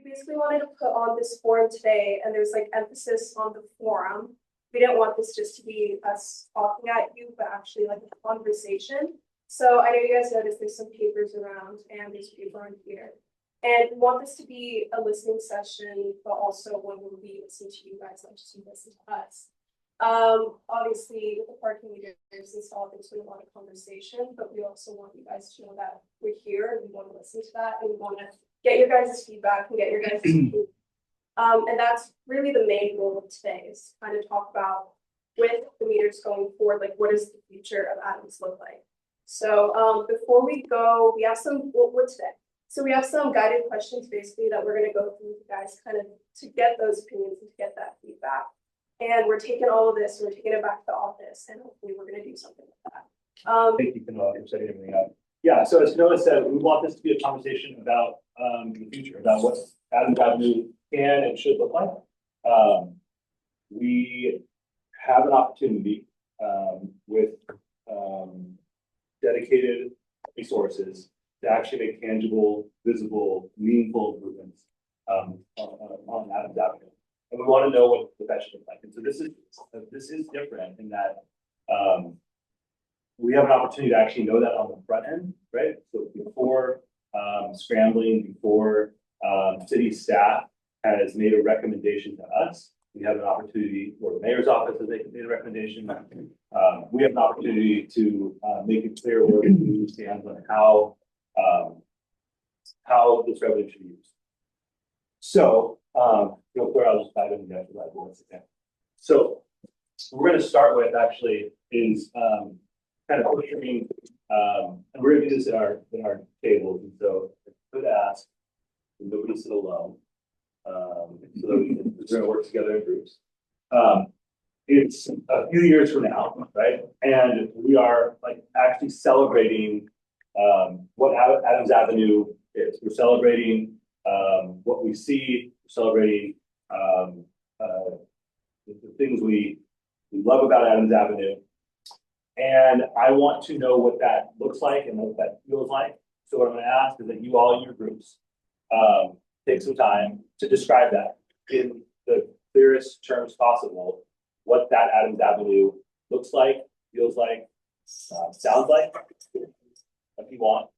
basically wanted to put on this forum today, and there's like emphasis on the forum. We didn't want this just to be us talking at you, but actually like a conversation. So I know you guys noticed there's some papers around and there's paper on here. And we want this to be a listening session, but also one where we listen to you guys, not just you listen to us. Obviously with the parking meters and stuff, there's been a lot of conversation, but we also want you guys to know that we're here and we want to listen to that, and we want to get your guys' feedback and get your guys' feedback. And that's really the main goal of today, is to kind of talk about, with the meters going forward, like what does the future of Adams look like? So before we go, we have some, what today? So we have some guided questions basically that we're going to go through with you guys, kind of to get those opinions and to get that feedback. And we're taking all of this, we're taking it back to the office, and hopefully we're going to do something with that. Thank you for setting everything up. Yeah, so as Noah said, we want this to be a conversation about the future, about what Adams Avenue can and should look like. We have an opportunity with dedicated resources to actually make tangible, visible, meaningful improvements on Adams Avenue. And we want to know what that should look like. And so this is different in that we have an opportunity to actually know that on the front end, right? So before scrambling, before city staff has made a recommendation to us, we have an opportunity, or the mayor's office has made a recommendation. We have an opportunity to make it clear where we stand on how this revenue should be used. So, real quick, I'll just dive into that for like 1 second. So, what we're going to start with actually is kind of picturing, and we're going to do this in our tables. And so, I could ask nobody sit alone, so that we're going to work together in groups. It's a few years from now, right? And we are like actually celebrating what Adams Avenue is. We're celebrating what we see, we're celebrating the things we love about Adams Avenue. And I want to know what that looks like and what that feels like. So what I'm going to ask is that you all in your groups take some time to describe that in the clearest terms possible, what that Adams Avenue looks like, feels like, sounds like, if you want.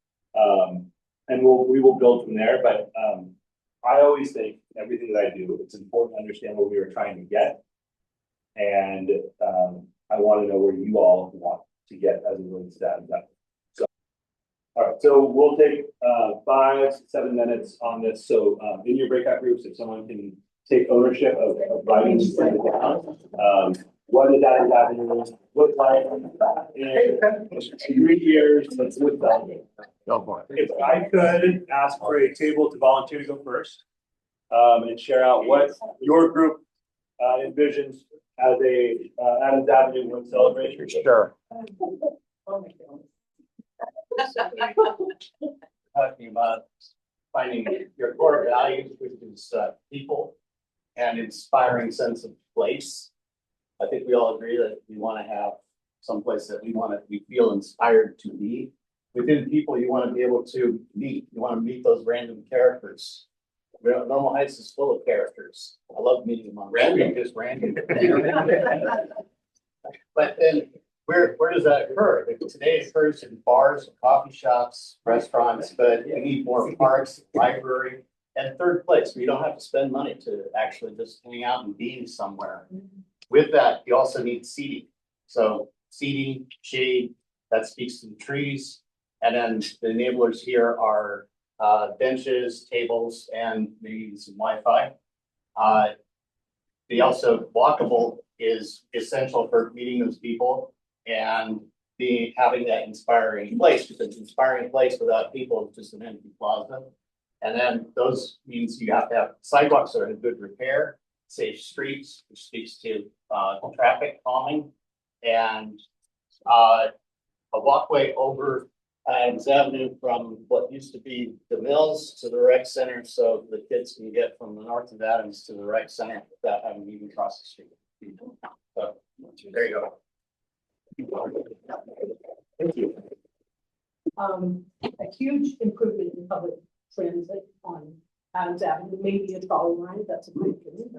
And we will build from there. But I always think everything that I do, it's important to understand what we are trying to get. And I want to know where you all want to get as it relates to Adams Avenue. So, all right, so we'll take 5 to 7 minutes on this. So in your breakout groups, if someone can take ownership of writing this down. What does Adams Avenue look like in 3 years? Let's look at it. If I could ask for a table to volunteer to go first and share out what your group envisions as a Adams Avenue Wood celebration. Sure. Talking about finding your core values, which is people and inspiring sense of place. I think we all agree that we want to have some place that we feel inspired to be. Within people, you want to be able to meet. You want to meet those random characters. Normal Heights is full of characters. I love meeting them on random, just random. But then where does that occur? Today it occurs in bars, coffee shops, restaurants, but we need more parks, library, and third place. We don't have to spend money to actually just hang out and be somewhere. With that, you also need seating. So seating, shade, that speaks to the trees. And then the enablers here are benches, tables, and maybe some Wi-Fi. They also walkable is essential for meeting those people and having that inspiring place, because inspiring place without people is just an empty plaza. And then those means you have to have sidewalks that are in good repair, safe streets, which speaks to traffic calming, and a walkway over Adams Avenue from what used to be the mills to the rec center, so the kids can get from the north of Adams to the rec center without having to even cross the street. So there you go. Thank you. A huge improvement in public transit on Adams Avenue, maybe a trolley line, that's a great thing.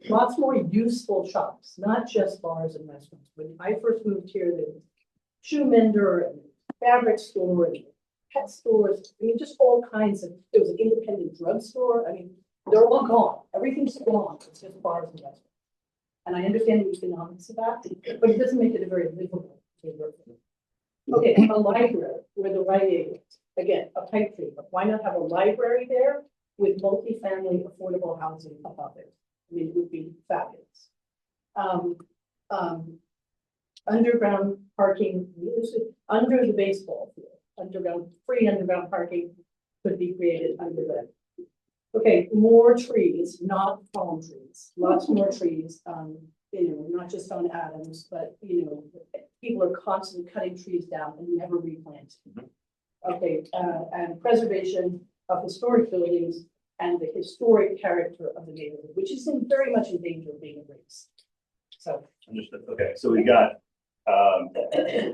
Lots more useful shops, not just bars and restaurants. When I first moved here, there was shoe mender and fabric store and pet stores. I mean, just all kinds of, there was an independent drugstore. I mean, they're all gone. Everything's gone. It's just bars and restaurants. And I understand the economics of that, but it doesn't make it a very livable neighborhood. Okay, a library where the Rite Aid is, again, a pipe dream, but why not have a library there with multifamily affordable housing above it? I mean, it would be fabulous. Underground parking, under the baseball field, free underground parking could be created under that. Okay, more trees, not palm trees, lots more trees, you know, not just on Adams, but, you know, people are constantly cutting trees down and never replanting. Okay, and preservation of historic buildings and the historic character of the neighborhood, which is very much in danger of being erased. So. Understood. Okay, so we've got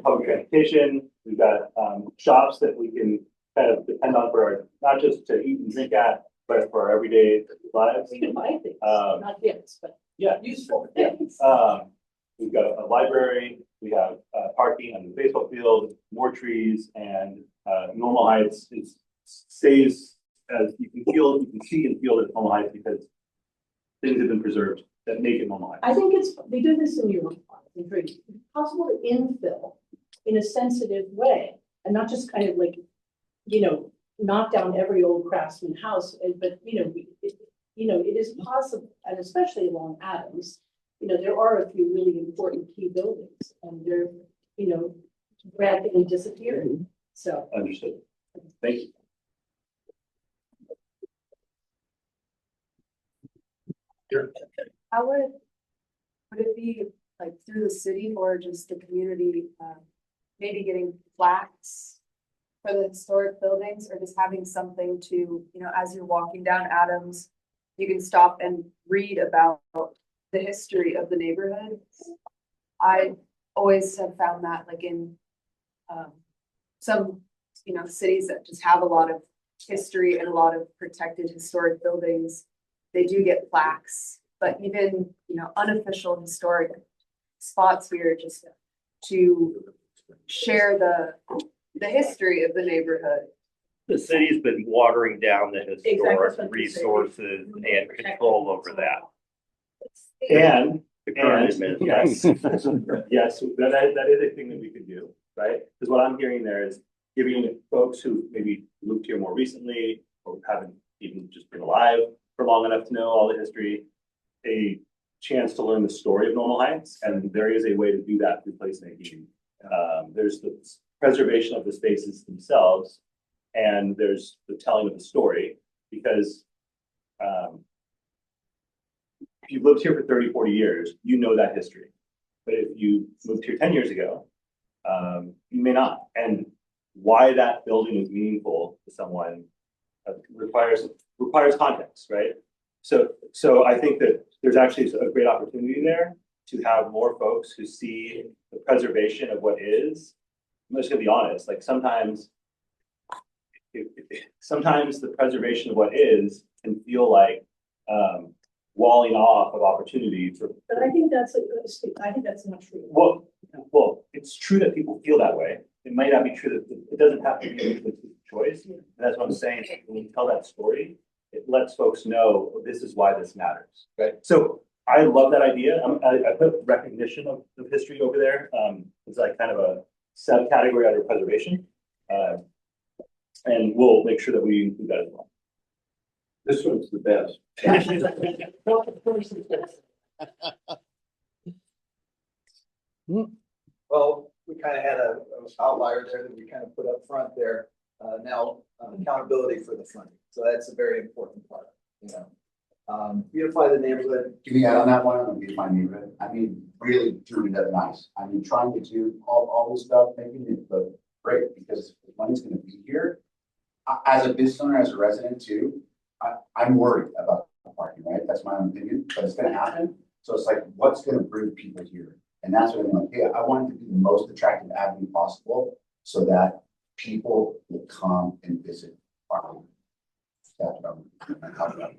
public transportation, we've got shops that we can kind of depend on for our, not just to eat and drink at, but for our everyday lives. We can buy things, not gifts, but Yeah, useful yeah. things. We've got a library, we have parking on the baseball field, more trees, and normal heights stays as you can see and feel that it's normal heights because things have been preserved that make it normal heights. I think they do this in Europe. It's possible to infill in a sensitive way and not just kind of like, you know, knock down every old craftsman house, but it is possible, and especially along Adams, you know, there are a few really important key buildings and they're, you know, rapidly disappearing. So. Understood. Thank you. How would it be like through the city or just the community, maybe getting plaques for the historic buildings or just having something to, you know, as you're walking down Adams, you can stop and read about the history of the neighborhood. I always have found that like in some, you know, cities that just have a lot of history and a lot of protected historic buildings, they do get plaques, but even, you know, unofficial historic spots here just to share the history of the neighborhood. The city's been watering down the historic Exactly. resources and control over that. And The current yes, administration. yes, that is a thing that we could do, right? Because what I'm hearing there is giving folks who maybe moved here more recently or haven't even just been alive for long enough to know all the history, a chance to learn the story of Normal Heights, and there is a way to do that through placemaking. There's the preservation of the spaces themselves, and there's the telling of the story, because if you've lived here for 30, 40 years, you know that history. But if you moved here 10 years ago, you may not. And why that building is meaningful to someone requires context, right? So I think that there's actually a great opportunity there to have more folks who see the preservation of what is. I'm just gonna be honest, like sometimes the preservation of what is can feel like walling off of opportunity for. But I think that's not true. Well, it's true that people feel that way. It might not be true that it doesn't have to be a choice. And that's what I'm saying. When you tell that story, it lets folks know this is why this matters, right? So I love that idea. I put recognition of history over there. It's like kind of a subcategory under preservation. And we'll make sure that we include that as well. This one's the best. Well, we kind of had a outlier there that we kind of put up front there. Now accountability for the funding. So that's a very important part, you know. Beautify the neighborhood. Can you add on that one? On Beautify Neighborhood? I mean, really doing that nice. I mean, trying to do all this stuff, making it look great, because the money's gonna be here. As a business owner, as a resident too, I'm worried about the parking, right? That's my own opinion, but it's gonna happen. So it's like, what's gonna bring people here? And that's what I'm like, hey, I want it to be the most attractive avenue possible so that people will come and visit our home. That's what I'm talking about.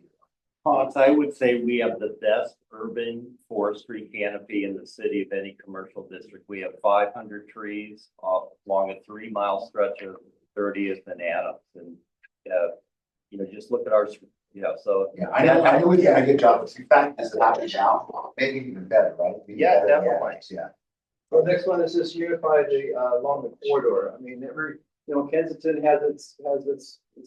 Hans, I would say we have the best urban forestry canopy in the city of any commercial district. We have 500 trees along a 3-mile stretch of 30th and Adams. And, you know, just look at our, you know, so. Yeah, I know we've done a good job, but in fact, as it happens now, maybe even better, right? Maybe Yeah, better than definitely. that, Yeah. Well, next one is just unify the, along the corridor. I mean, Kensington has its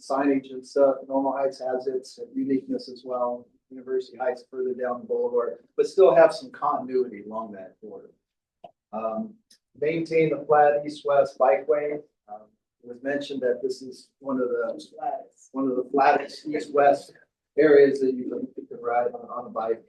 signage and stuff. Normal Heights has its uniqueness as well. University Heights further down the boulevard, but still have some continuity along that corridor. Maintain the flat east-west bikeway. It was mentioned that this is one of the flattest east-west areas that you can ride on a bike.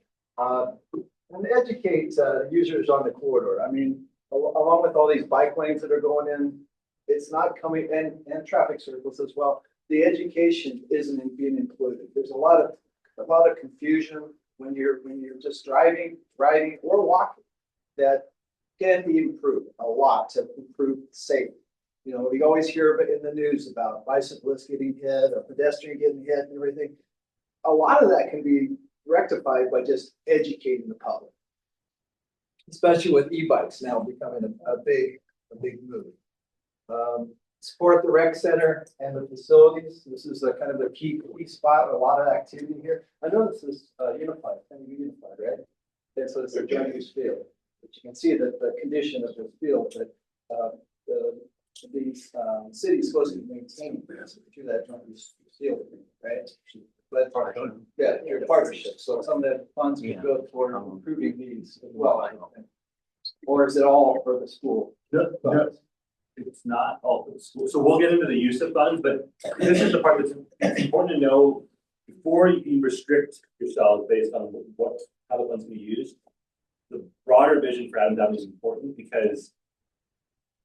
And educate users on the corridor. I mean, along with all these bike lanes that are going in, it's not coming, and traffic circles as well. The education isn't being included. There's a lot of confusion when you're just driving, riding, or walking that can be improved a lot to improve safety. You know, we always hear in the news about bicyclists getting hit or pedestrian getting hit and everything. A lot of that can be rectified by just educating the public, especially with e-bikes now becoming a big move. Support the rec center and the facilities. This is a kind of a key spot, a lot of activity here. I know this is unified, right? And so it's a joint use field. But you can see that the condition of the field that the city is supposed to maintain through that joint use field, right? But yeah, your partnership. So some of that funds we go toward improving these as well, I think. Or is it all for the school? No. It's not all for the school. So we'll get into the use of funds, but this is the part that's important to know before you restrict yourselves based on how the funds can be used. The broader vision for Adams Ave is important because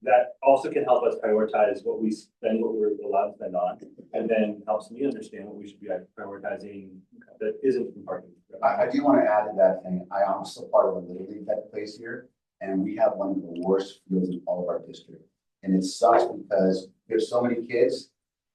that also can help us prioritize what we spend, what we're allowed to spend on, and then helps me understand what we should be prioritizing that isn't from parking. I do want to add to that thing. I am also part of a Little League that plays here, and we have one of the worst fields in all of our district. And it sucks because there's so many kids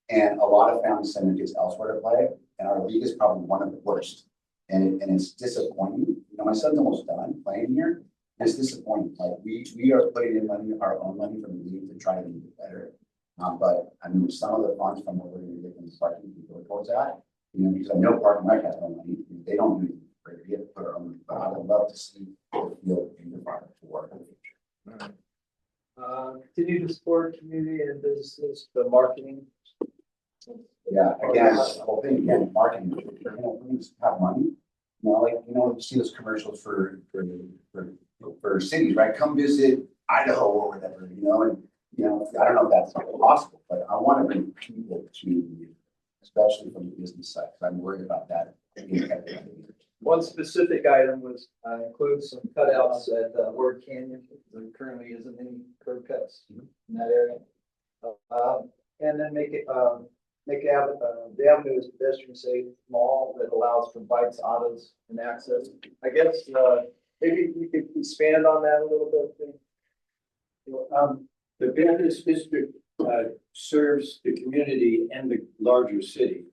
and a lot of families send their kids elsewhere to play. And our league is probably one of the worst. And it's disappointing. You know, my son's almost done playing here. It's disappointing. Like we are putting in money, our own money from the league to try to make it better. But I mean, some of the funds from what we're going to get from the parking people towards that, you know, because I know Parking Rec has no money. They don't do anything for it. We have to put our own money. But I would love to see the field in the park to work in the future. All right. Continue to support community and businesses, the marketing. Yeah, again, the whole thing, again, marketing, you know, we just have money. You know, like, you know, you see those commercials for cities, right? Come visit Idaho or whatever, you know, and, you know, I don't know if that's possible, but I want to bring people to, especially from the business side, because I'm worried about that. One specific item was includes some cutouts at Ward Canyon. There currently isn't any curb cuts in that area, and then make the avenue as pedestrian safe mall that allows for bikes, autos, and access. I guess maybe you could expand on that a little bit. The business district serves the community and the larger city,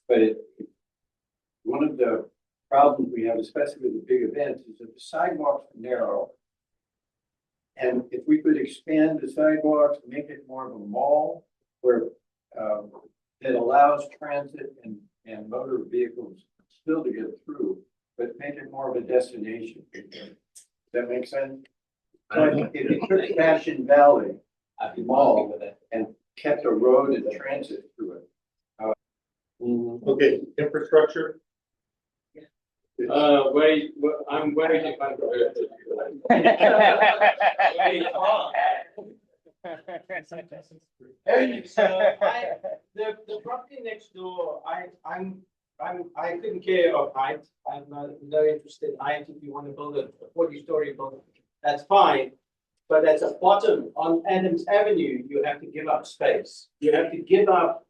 but one of the problems we have, especially with the big events, is that the sidewalks are narrow. And if we could expand the sidewalks, make it more of a mall where that allows transit and motor vehicles still to get through, but make it more of a destination. Does that make sense? Like if you took Fashion Valley at the mall and kept a road and transit through it. Okay, infrastructure. I'm very controversial. The property next door, I couldn't care of height. I'm not interested in height. If you want to build a 40-story building, that's fine. But at the bottom on Adams Avenue, you have to give up space. You have to give up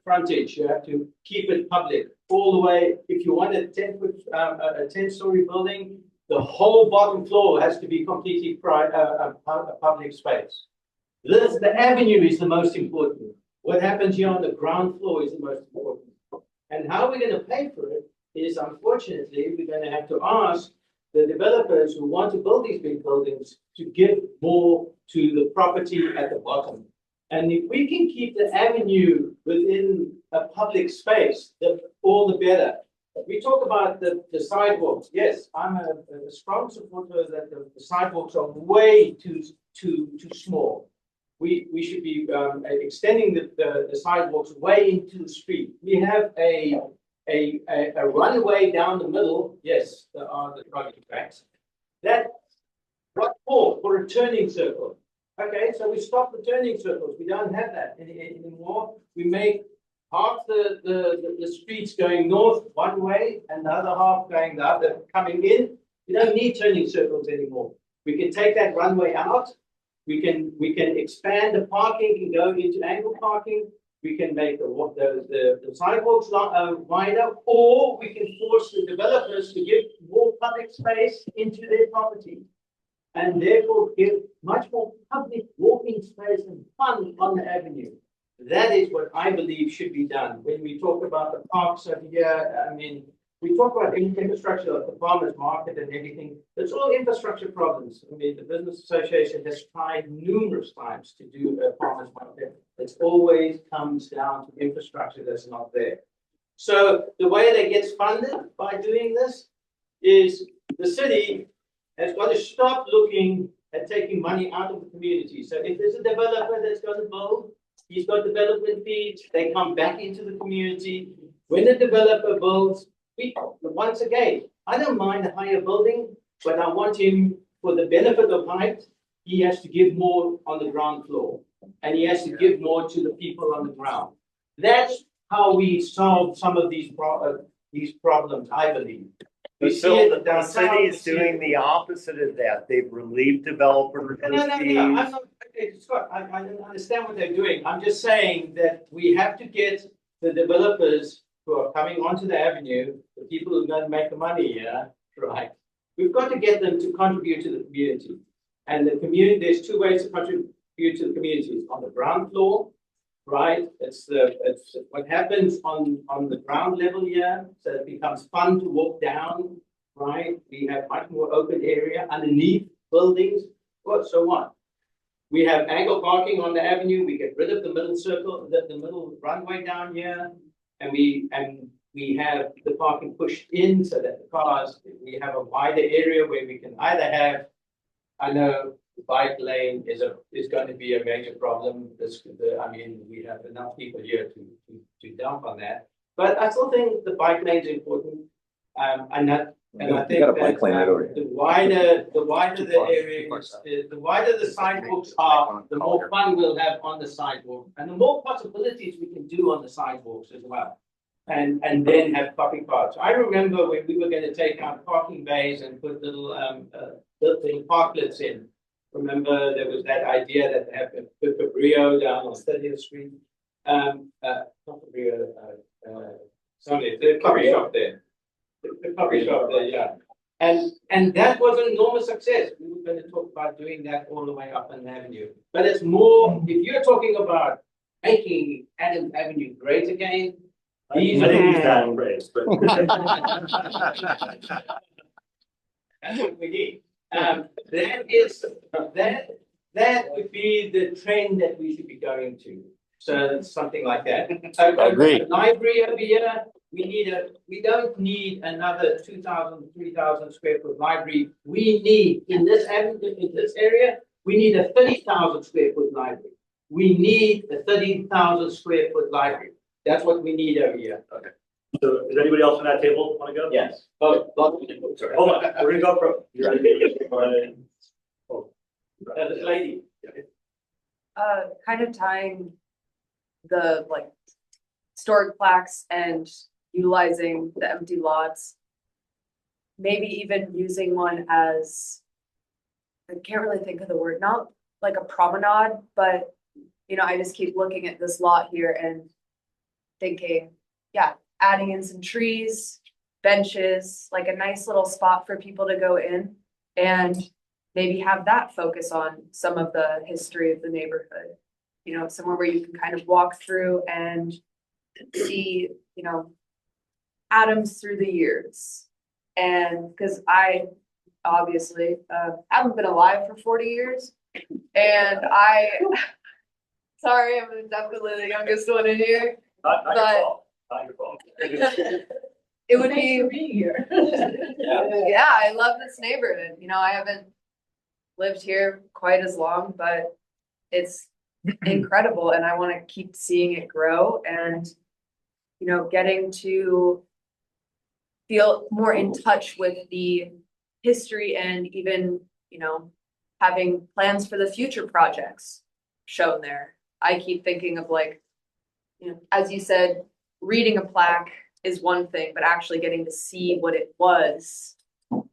frontage. You have to keep it public all the way. If you want a 10-story building, the whole bottom floor has to be completely public space. The avenue is the most important. What happens here on the ground floor is the most important. And how we're gonna pay for it is, unfortunately, we're gonna have to ask the developers who want to build these big buildings to give more to the property at the bottom. And if we can keep the avenue within a public space, all the better. We talk about the sidewalks. Yes, I'm a strong supporter that the sidewalks are way too small. We should be extending the sidewalks way into the street. We have a runway down the middle. Yes, there are the project tracks. That what for a turning circle. Okay, so we stop the turning circles. We don't have that anymore. We make half the streets going north one way and the other half going the other coming in. We don't need turning circles anymore. We can take that runway out. We can expand the parking and go into angle parking. We can make the sidewalks wider, or we can force the developers to give more public space into their property, and therefore give much more public walking space and fun on the avenue. That is what I believe should be done. When we talk about the parks over here, I mean, we talk about infrastructure, like the farmers market and everything. It's all infrastructure problems. I mean, the Business Association has tried numerous times to do a farmers market. It always comes down to infrastructure that's not there. So the way that gets funded by doing this is the city has got to stop looking at taking money out of the community. So if there's a developer that's going to build, he's got development fees, they come back into the community. When the developer builds, once again, I don't mind a higher building, but I want him, for the benefit of height, he has to give more on the ground floor. And he has to give more to the people on the ground. That's how we solve some of these problems, I believe. We see So it the downtown, city we is see doing the opposite of that. They've relieved developers No, of I'm fees. not, okay, Scott, I understand what they're doing. I'm just saying that we have to get the developers who are coming onto the avenue, the people who are going to make the money here, right? We've got to get them to contribute to the community. And the community, there's two ways to contribute to the community. It's on the ground floor, right? It's what happens on the ground level here. So it becomes fun to walk down, right? We have much more open area underneath buildings. What? So what? We have angle parking on the avenue. We get rid of the middle circle, the middle runway down here, and we have the parking pushed in so that the cars. We have a wider area where we can either have. I know the bike lane is going to be a major problem. I mean, we have enough people here to dump on that. But I still think the bike lane is important. And I think that the wider the area is, the wider the sidewalks are, the more fun we'll have on the sidewalk, and the more possibilities we can do on the sidewalks as well. And then have parking carts. I remember when we were going to take out parking bays and put little parklets in. Remember there was that idea that they have to put Cabrillo down on 30th Street. Not Cabrillo, sorry, the coffee shop there. The coffee shop there, yeah. And that was an enormous success. We were going to talk about doing that all the way up an avenue. But it's more, if you're talking about making Adams Avenue great again, these I didn't use are that phrase, but. that's what we need. That would be the trend that we should be going to. So something like that. Agree. Library over here, we don't need another 2,000, 3,000 square foot library. We need in this area, we need a 30,000 square foot library. We need a 30,000 square foot library. That's what we need over here. Okay. So is anybody else on that table want to go? Yes. Oh, Sorry. Hold on. We're gonna go from. this lady. Kind of tying the like historic plaques and utilizing the empty lots. Maybe even using one as, I can't really think of the word, not like a promenade, but you know, I just keep looking at this lot here and thinking, yeah, adding in some trees, benches, like a nice little spot for people to go in and maybe have that focus on some of the history of the neighborhood. you know, somewhere where you can kind of walk through and see, you know, Adams through the years. And because I obviously haven't been alive for 40 years. And sorry, I'm definitely the youngest one in here. Not your But- fault, not your fault. It would Thanks be, for being here. yeah, I love this neighborhood. You know, I haven't lived here quite as long, but it's incredible and I want to keep seeing it grow and, you know, getting to feel more in touch with the history and even, you know, having plans for the future projects shown there. I keep thinking of like, you know, as you said, reading a plaque is one thing, but actually getting to see what it was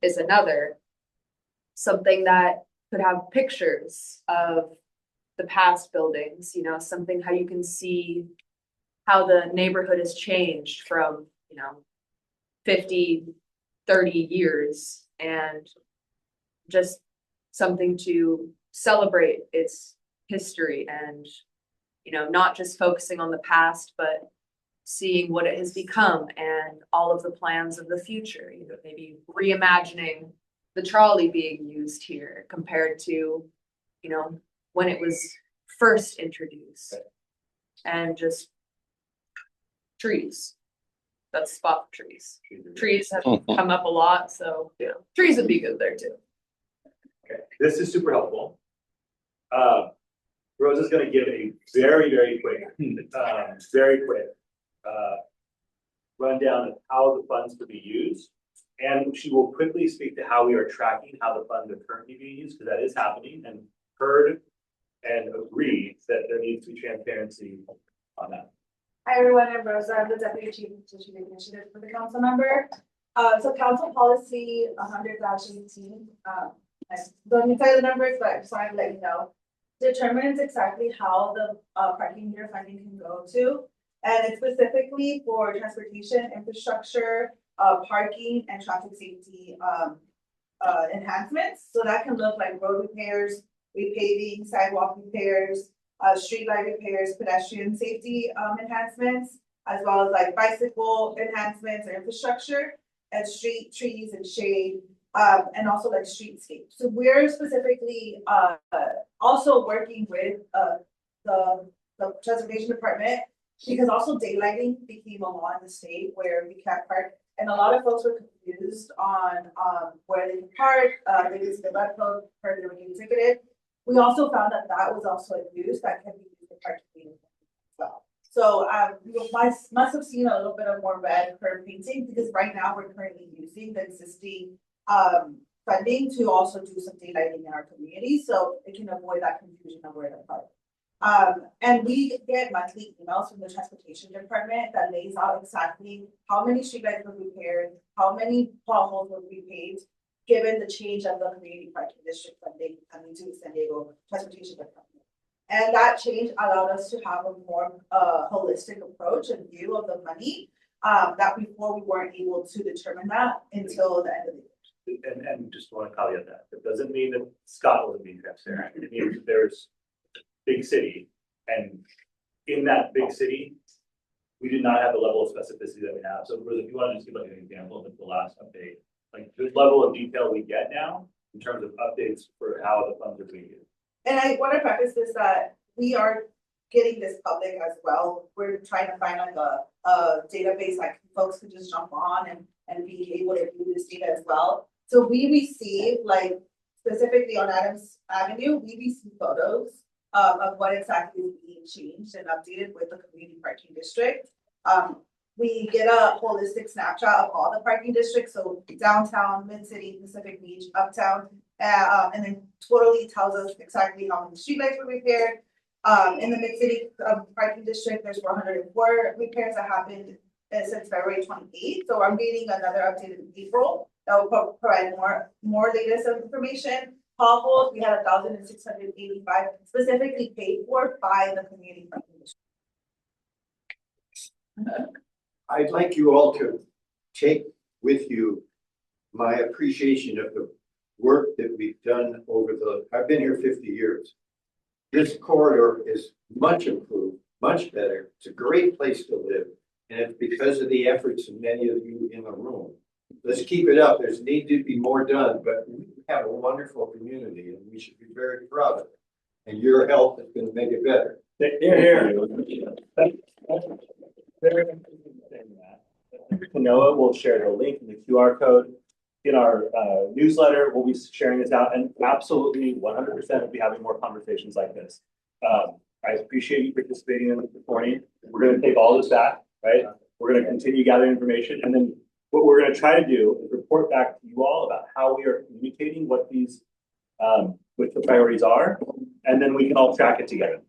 is another. Something that could have pictures of the past buildings, you know, something how you can see how the neighborhood has changed from, you know, 50, 30 years and just something to celebrate its history and, you know, not just focusing on the past, but seeing what it has become and all of the plans of the future, you know, maybe reimagining the trolley being used here compared to, you know, when it was first introduced. And just trees. That's spot trees. Trees have come up a lot, so, you know, trees would be good there too. Okay, this is super helpful. Rose is gonna give a very quick, rundown of how the funds could be used. And she will quickly speak to how we are tracking how the funds are currently being used, because that is happening, and heard and agree that there needs to be transparency on that. Hi, everyone, I'm Rosa, I'm the Deputy Chief of Strategic Initiative for the council member. So council policy 100-18, I don't need to tell you the numbers, but I just wanted to let you know, determines exactly how the parking meter funding can go to. And it's specifically for transportation, infrastructure, parking and traffic safety enhancements. So that can look like road repairs, repaving, sidewalk repairs, street light repairs, pedestrian safety enhancements, as well as like bicycle enhancements or infrastructure, and street trees and shade, and also like streetscape. So we're specifically also working with the transportation department, because also daylighting became a law in the state where we can't park. And a lot of folks were confused on where they can park, they didn't see the red code, heard they were getting ticketed. We also found that that was also abused, that can be used for parking as well. So you must have seen a little bit of more red curb painting, because right now we're currently using the existing funding to also do some daylighting in our community, so it can avoid that confusion of where to park. And we get monthly emails from the transportation department that lays out exactly how many streetlights were repaired, how many potholes were repaved, given the change of the community parking district funding coming to the San Diego Transportation Department. And that change allowed us to have a more holistic approach and view of the money that before we weren't able to determine that until the end of the year. And just want to caveat that, it doesn't mean that Scott wasn't being transparent, it means that there's big city, and in that big city, we did not have the level of specificity that we have. So Rose, if you want to just give like an example of the last update, like the level of detail we get now in terms of updates for how the funds are being used. And I want to preface this that we are getting this public as well. We're trying to find like a database like folks could just jump on and be able to view this data as well. So we receive, like specifically on Adams Avenue, we receive photos of what exactly is being changed and updated with the community parking district. We get a holistic snapshot of all the parking districts, so downtown, mid-city, Pacific Beach, uptown, and then totally tells us exactly how many streetlights were repaired. In the mid-city parking district, there's 404 repairs that happened since February 28th. So I'm getting another update in April that will provide more latest information. Potholes, we had 1,685 specifically paid for by the community parking district. I'd like you all to take with you my appreciation of the work that we've done I've been here 50 years. this corridor is much improved, much better. It's a great place to live. And it's because of the efforts of many of you in the room. Let's keep it up. There's need to be more done, but we have a wonderful community and we should be very proud of it. And your help is going to make it better. Noah will share the link and the QR code in our newsletter. We'll be sharing this out, and absolutely 100% we'll be having more conversations like this. I appreciate you participating in this morning. We're going to take all this back, right? We're going to continue gathering information, and then what we're going to try to do is report back to you all about how we are communicating what these what the priorities are, and then we can all track it together.